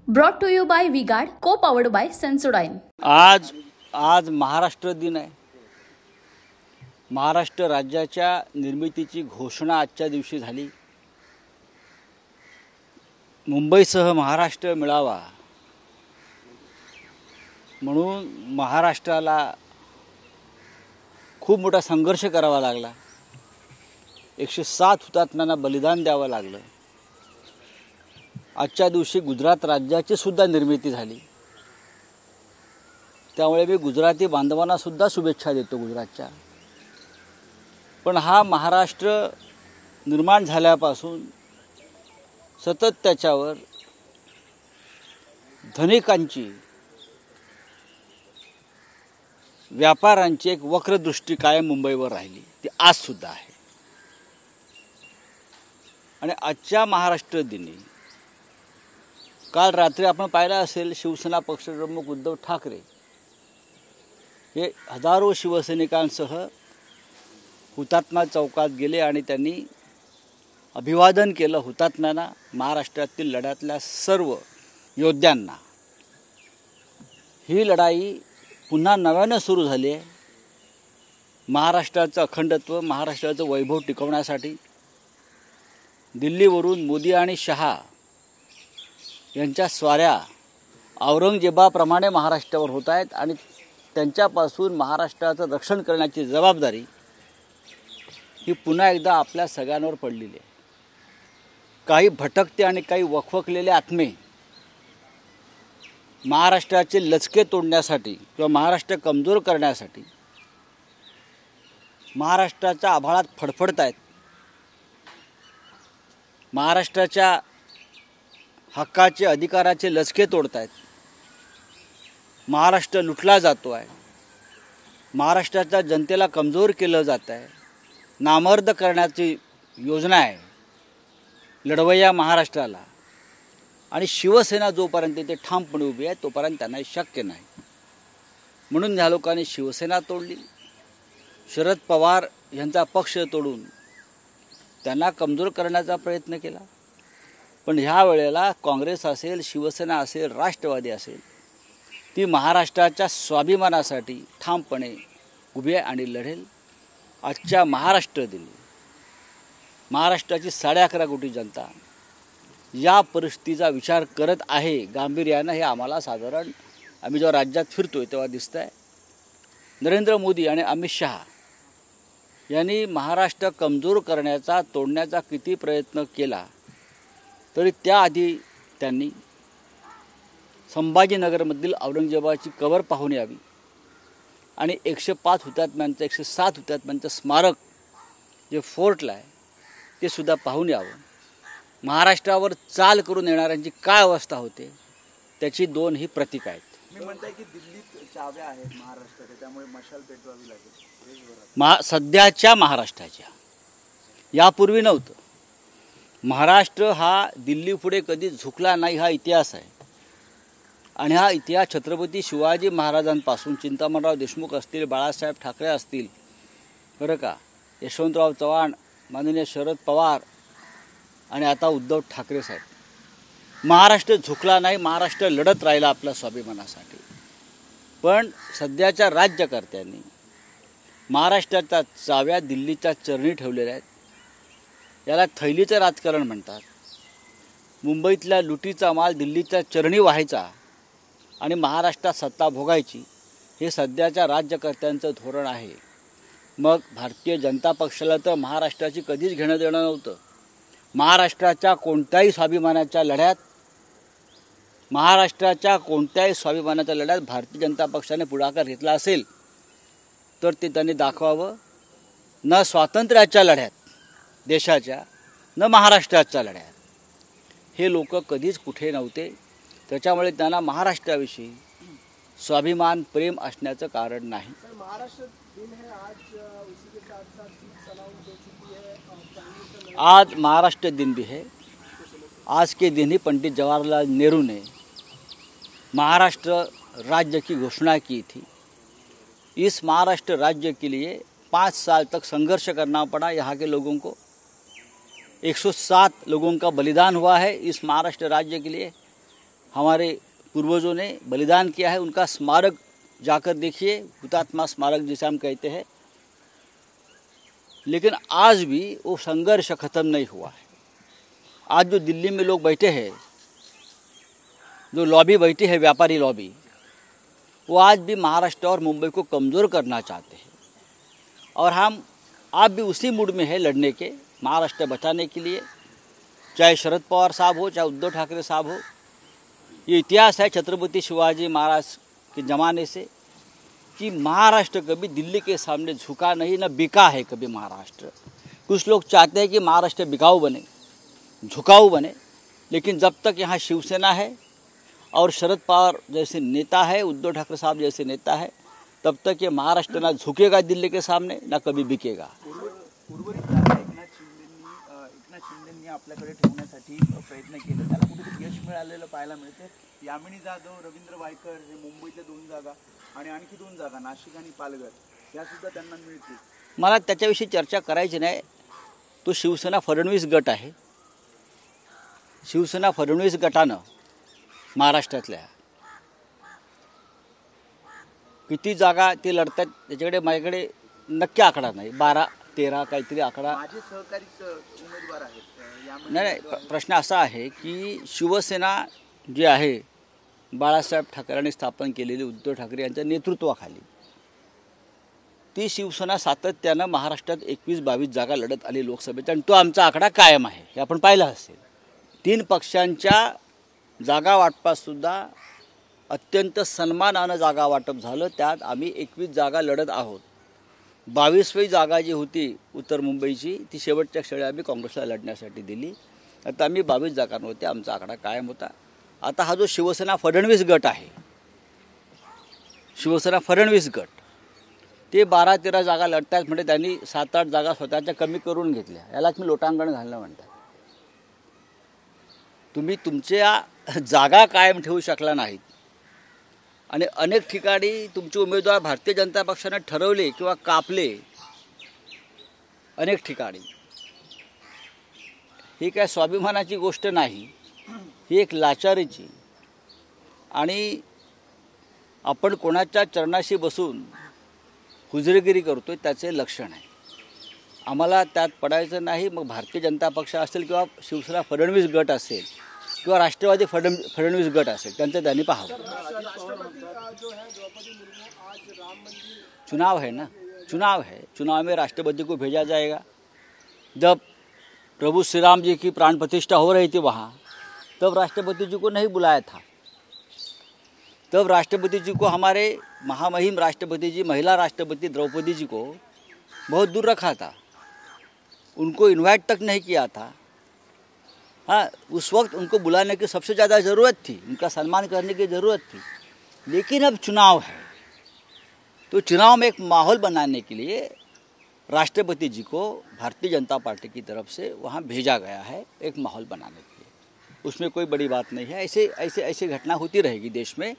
Brought to you by V-Guard, co-powered by Sensodyne. आज महाराष्ट्र दिन आहे। महाराष्ट्र राज्याच्या निर्मितीची घोषणा आजच्या दिवशी झाली। मुंबईसह महाराष्ट्र मिळावा म्हणून महाराष्ट्राला खूप मोठा संघर्ष करावा लागला। 107 हुतात्म्यांना बलिदान द्यावं लागलं। आजच्या दिवशी गुजरात राज्याची सुद्धा निर्मिती झाली। त्यामुळे मी गुजराती बांधवांना सुद्धा शुभेच्छा देतो गुजरातच्या। पण हा महाराष्ट्र निर्माण झाल्यापासून सतत त्याच्यावर धनिकांची व्यापाऱ्यांची एक वक्रदृष्टी कायम मुंबईवर राहिली, ती आज सुद्धा आहे। आणि आजच्या महाराष्ट्र दिनी काल रात्री आपण पाहिलं असेल, शिवसेना पक्षप्रमुख उद्धव ठाकरे हे हजारो शिवसैनिकांसह हुतात्मा चौकात गेले आणि त्यांनी अभिवादन केलं हुतात्म्यांना, महाराष्ट्रातील लढ्यातल्या सर्व योद्ध्यांना। ही लढाई पुन्हा नव्याने सुरू झाली आहे। महाराष्ट्राचं अखंडत्व, महाराष्ट्राचं वैभव टिकवण्यासाठी दिल्लीवरून मोदी आणि शहा यांच्या स्वाऱ्या औरंगजेबाप्रमाणे महाराष्ट्रावर होत आहेत आणि त्यांच्यापासून महाराष्ट्राचं रक्षण करण्याची जबाबदारी ही पुन्हा एकदा आपल्या सगळ्यांवर पडलेली आहे। काही भटकते आणि काही वखवकलेले आत्मे महाराष्ट्राचे लचके तोडण्यासाठी किंवा महाराष्ट्र कमजोर करण्यासाठी महाराष्ट्राच्या आभाळात फडफडत आहेत। महाराष्ट्राच्या हक्काचे, अधिकाराचे लचके तोडत आहेत। महाराष्ट्र लुटला जातो आहे। महाराष्ट्राच्या जनतेला कमजोर केलं जात आहे, नामर्द करण्याची योजना आहे लढवय्या महाराष्ट्राला। आणि शिवसेना जोपर्यंत ते ठामपणे उभी आहे तोपर्यंत त्यांना शक्य नाही। म्हणून या लोकांनी शिवसेना तोडली, शरद पवार यांचा पक्ष तोडून त्यांना कमजोर करण्याचा प्रयत्न केला। पण ह्या वेळेला काँग्रेस असेल, शिवसेना असेल, राष्ट्रवादी असेल, ती महाराष्ट्राच्या स्वाभिमानासाठी ठामपणे उभी आहे आणि लढेल। आजच्या महाराष्ट्र दिनी महाराष्ट्राची 11.5 कोटी जनता या परिस्थितीचा विचार करत आहे गांभीर्यानं। हे आम्हाला साधारण आम्ही जेव्हा राज्यात फिरतोय तेव्हा दिसतं आहे। नरेंद्र मोदी आणि अमित शहा यांनी महाराष्ट्र कमजोर करण्याचा, तोडण्याचा किती प्रयत्न केला तरी त्याआधी त्यांनी संभाजीनगरमधील औरंगजेबाची कबर पाहून यावी आणि 105 हुतात्म्यांचं, 107 हुतात्म्यांचं स्मारक जे फोर्टला आहे ते सुद्धा पाहून यावं। महाराष्ट्रावर चाल करून येणाऱ्यांची काय अवस्था होते त्याची 2 ही प्रतीक आहेत। मी म्हणताय की दिल्लीत चाव्या आहेत महाराष्ट्राच्या, त्यामुळे मशाल पेटवावी लागेल सध्याच्या महाराष्ट्राच्या, यापूर्वी नव्हतं। महाराष्ट्र हा दिल्लीपुढे कधी झुकला नाही हा इतिहास आहे। आणि हा इतिहास छत्रपती शिवाजी महाराजांपासून चिंतामणराव देशमुख असतील, बाळासाहेब ठाकरे असतील, बरं का, यशवंतराव चव्हाण, माननीय शरद पवार आणि आता उद्धव ठाकरे साहेब, महाराष्ट्र झुकला नाही, महाराष्ट्र लढत राहिला आपल्या स्वाभिमानासाठी। पण सध्याच्या राज्यकर्त्यांनी महाराष्ट्राच्या चाव्या दिल्लीच्या चरणी ठेवलेल्या आहेत। याला थैलीचं राजकारण म्हणतात। मुंबईतल्या लुटीचा माल दिल्लीच्या चरणी व्हायचा आणि महाराष्ट्रात सत्ता भोगायची, हे सध्याच्या राज्यकर्त्यांचं धोरण आहे। मग भारतीय जनता पक्षाला तर महाराष्ट्राची कधीच घेणं देणं नव्हतं। महाराष्ट्राच्या कोणत्याही स्वाभिमानाच्या लढ्यात भारतीय जनता पक्षाने पुढाकार घेतला असेल तर ते त्यांनी दाखवावं। न स्वातंत्र्याच्या लढ्यात देशाच्या, न महाराष्ट्राच्या लढ्यात हे लोक कधीच कुठे नव्हते। त्याच्यामुळे त्यांना महाराष्ट्राविषयी स्वाभिमान, प्रेम असण्याचं कारण नाही। आज महाराष्ट्र दिन भी है। आज के दिन ही पंडित जवाहरलाल नेहरू ने महाराष्ट्र राज्य की घोषणा की थी। इस महाराष्ट्र राज्य के लिए 5 साल तक संघर्ष करना पड़ा यहाँ के लोगों को। 107 लोगों का बलिदान हुआ है इस महाराष्ट्र राज्य के लिए। हमारे पूर्वजों ने बलिदान किया है, उनका स्मारक जाकर देखिए, हुतात्मा स्मारक जिसे हम कहते हैं। लेकिन आज भी वो संघर्ष खत्म नहीं हुआ है। आज जो दिल्ली में लोग बैठे हैं, जो लॉबी बैठी है, व्यापारी लॉबी, वो आज भी महाराष्ट्र और मुंबई को कमज़ोर करना चाहते हैं। और आप भी उसी मूड में है लड़ने के, महाराष्ट्र बचाने के लिए, चाहे शरद पवार साहब हो, चाहे उद्धव ठाकरे साहब हो। ये इतिहास है छत्रपति शिवाजी महाराज के ज़माने से कि महाराष्ट्र कभी दिल्ली के सामने झुका नहीं, न बिका है कभी महाराष्ट्र। कुछ लोग चाहते हैं कि महाराष्ट्र बिकाऊ बने, झुकाऊ बने, लेकिन जब तक यहाँ शिवसेना है और शरद पवार जैसे नेता है, उद्धव ठाकरे साहब जैसे नेता है, तब तक ये महाराष्ट्र ना झुकेगा दिल्ली के सामने, ना कभी बिकेगा। उर्वरित जागा एकनाथ शिंदेंनी आपल्याकडे ठेवण्यासाठी प्रयत्न केले, त्याला कुठेतरी यश मिळालेलं पाहायला मिळते। यामिनी जाधव, रवींद्र वायकर हे मुंबईतल्या 2 जागा आणि आणखी 2 जागा नाशिक आणि पालघर या सुद्धा त्यांना मिळतील। मला त्याच्याविषयी चर्चा करायची नाही। तो शिवसेना फडणवीस गट आहे। शिवसेना फडणवीस गटानं महाराष्ट्रातल्या किती जागा ते लढतात त्याच्याकडे माझ्याकडे नक्की आकडा नाही, 12-13 काहीतरी आकडा। माझे सहकारी उमेदवार आहेत। नाही, प्रश्न असा आहे की शिवसेना जी आहे बाळासाहेब ठाकरेंनी स्थापन केलेली उद्धव ठाकरे यांच्या नेतृत्वाखाली, ती शिवसेना सातत्यानं महाराष्ट्रात 21-22 जागा लढत आली लोकसभेचा, आणि तो आमचा आकडा कायम आहे, हे आपण पाहिलं असेल। 3 पक्षांच्या जागा वाटपातसुद्धा अत्यंत सन्मानानं जागा वाटप झालं। त्यात आम्ही 21 जागा लढत आहोत। 22वी जागा जी होती उत्तर मुंबईची, ती शेवटच्या क्षणी आम्ही काँग्रेसला लढण्यासाठी दिली। आता आम्ही 22 जागांवरती आमचा आकडा कायम होता। आता हा जो शिवसेना फडणवीस गट आहे, शिवसेना फडणवीस गट, ते 12-13 जागा लढतात म्हणजे त्यांनी 7-8 जागा स्वतःच्या कमी करून घेतल्या। यालाच मी लोटांगण घालणं म्हणतात। तुम्ही तुमच्या जागा कायम ठेवू शकला नाहीत आणि अनेक ठिकाणी तुमचे उमेदवार भारतीय जनता पक्षाने ठरवले किंवा कापले अनेक ठिकाणी। ही काय स्वाभिमानाची गोष्ट नाही, ही एक लाचारीची, आणि आपण कोणाच्या चरणाशी बसून हुजरेगिरी करतोय त्याचे लक्षण आहे। आम्हाला त्यात पडायचं नाही। मग भारतीय जनता पक्ष असेल किंवा शिवसेना फडणवीस गट असेल किंवा राष्ट्रवादी फडणवीस गट असेल, त्यांचं त्यांनी पाहावं। चुनाव है ना, चुनाव है, चुनाव में राष्ट्रपति को भेजा जाएगा। जब प्रभु श्री राम जी की प्राण प्रतिष्ठा हो रही थी वहाँ, तब राष्ट्रपति जी को नहीं बुलाया था। तब राष्ट्रपति जी को, हमारे महामहिम राष्ट्रपति जी, महिला राष्ट्रपति द्रौपदी जी को बहुत दूर रखा था, उनको इनवाइट तक नहीं किया था। हाँ, उस वक्त उनको बुलाने की सबसे ज़्यादा ज़रूरत थी, उनका सम्मान करने की ज़रूरत थी। लेकिन अब चुनाव है, तो चुनाव में एक माहौल बनाने के लिए राष्ट्रपति जी को भारतीय जनता पार्टी की तरफ से वहाँ भेजा गया है, एक माहौल बनाने के लिए। उसमें कोई बड़ी बात नहीं है। ऐसे घटना होती रहेगी देश में।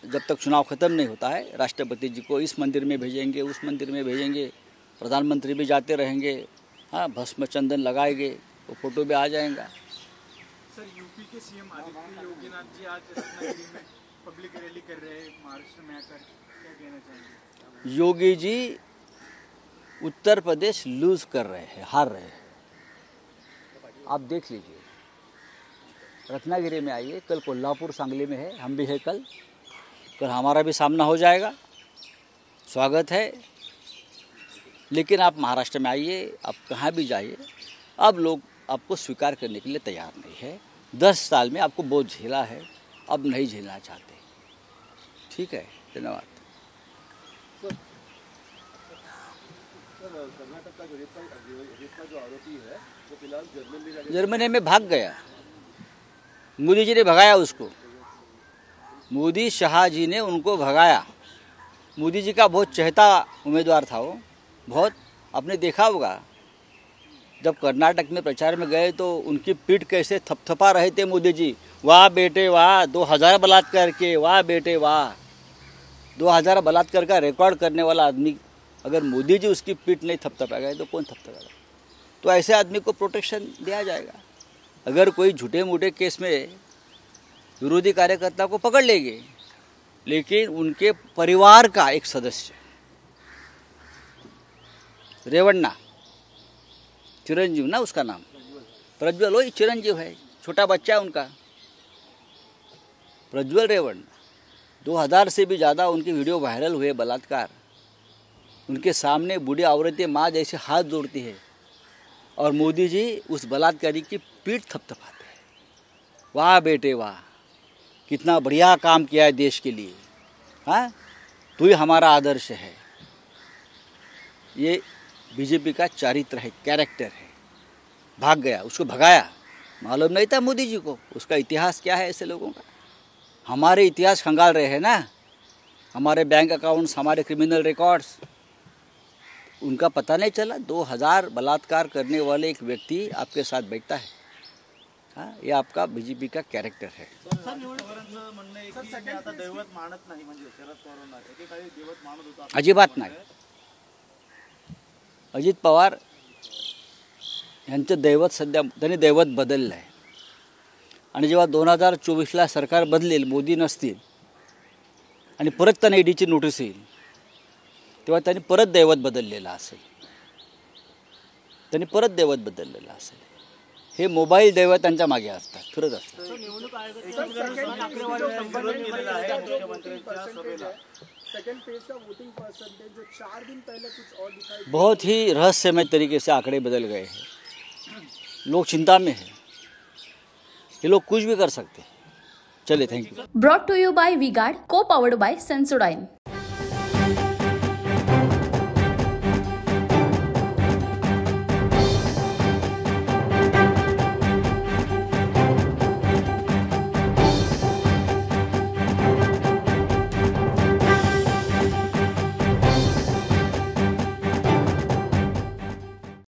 जब तक चुनाव ख़त्म नहीं होता है, राष्ट्रपति जी को इस मंदिर में भेजेंगे, उस मंदिर में भेजेंगे, प्रधानमंत्री भी जाते रहेंगे, हाँ, भस्म चंदन लगाएंगे, वो फोटो भी आ जाएगा। सर, यूपी के सीएम आदित्य योगीनाथ जी आज रत्नागिरी में पब्लिक रैली कर रहे हैं महाराष्ट्र में आकर, क्या कहना चाहेंगे? योगी जी उत्तर प्रदेश लूज कर रहे हैं, हार रहे हैं। आप देख लीजिए, रत्नागिरी में आइए, कल कोल्हापुर सांगली में है, हम भी है कल हमारा भी सामना हो जाएगा, स्वागत है। लेकिन आप महाराष्ट्र में आइए, आप कहाँ भी जाइए, अब लोग आपको स्वीकार करने के लिए तैयार नहीं है। 10 साल में आपको बहुत झेला है, अब नहीं झेलना चाहते। ठीक है, धन्यवाद। कर्नाटक का रेप का जो आरोपी है वो फिलहाल जर्मनी में भाग गया। मोदी जी ने भगाया उसको, मोदी शाह जी ने उनको भगाया। मोदी जी का बहुत चहेता उम्मीदवार था वो, बहुत। आपने देखा होगा जब कर्नाटक में प्रचार में गए तो उनकी पीठ कैसे थपथपा रहे थे मोदी जी। वाह बेटे वाह, 2000 बलात्कार के, वाह बेटे वाह। 2000 बलात्कार का रिकॉर्ड करने वाला आदमी, अगर मोदी जी उसकी पीठ नहीं थपथपाएगा तो कौन थपथपाएगा? तो ऐसे आदमी को प्रोटेक्शन दिया जाएगा। अगर कोई झूठे मूठे केस में विरोधी कार्यकर्ता को पकड़ लेंगे, लेकिन उनके परिवार का एक सदस्य रेवन्ना, चिरंजीव ना उसका नाम, प्रज्वल, वही चिरंजीव है, छोटा बच्चा है उनका, प्रज्वल रेवन्ना। 2000 से भी ज़्यादा उनके वीडियो वायरल हुए बलात्कार। उनके सामने बूढ़ी औरतें माँ जैसे हाथ जोड़ती है और मोदी जी उस बलात्कारी की पीठ थपथपाते हैं। वाह बेटे वाह, कितना बढ़िया काम किया है देश के लिए, हाँ, तू ही हमारा आदर्श है। ये बीजेपी का चारित्र है, कैरेक्टर है। भाग गया, उसको भगाया, मालूम नहीं था मोदी जी को उसका इतिहास क्या है। ऐसे लोगों का हमारे इतिहास खंगाल रहे हैं ना, हमारे बैंक अकाउंट्स, हमारे क्रिमिनल रिकॉर्ड्स, उनका पता नहीं चला। 2000 बलात्कार करने वाले एक व्यक्ति आपके साथ बैठता है, हाँ, ये आपका बीजेपी का कैरेक्टर है। पवारांचं म्हणणं आहे की मी आता दैवत मानत नाही, म्हणजे शरद पवारांना एकेकाळी दैवत मानत होता. अजिबात नाही. अजित पवार यांचं दैवत सध्या त्यांनी दैवत बदललं आहे आणि जेव्हा 2024ला सरकार बदलेल, मोदी नसतील आणि परत त्यांना ईडीची नोटीस येईल, तेव्हा त्यांनी परत दैवत बदललेलं असेल, त्यांनी परत दैवत बदललेलं असेल. हे मोबाईल दैवत त्यांच्या मागे असतात, फिरत असतात. बहुत ही रहस्यमय तरीके से आंकड़े बदल गए हैं, लोग चिंता में हैं, ये लोग कुछ भी कर सकते हैं. चलिए, thank you. Brought to you by V guard, co powered by Sensodyne.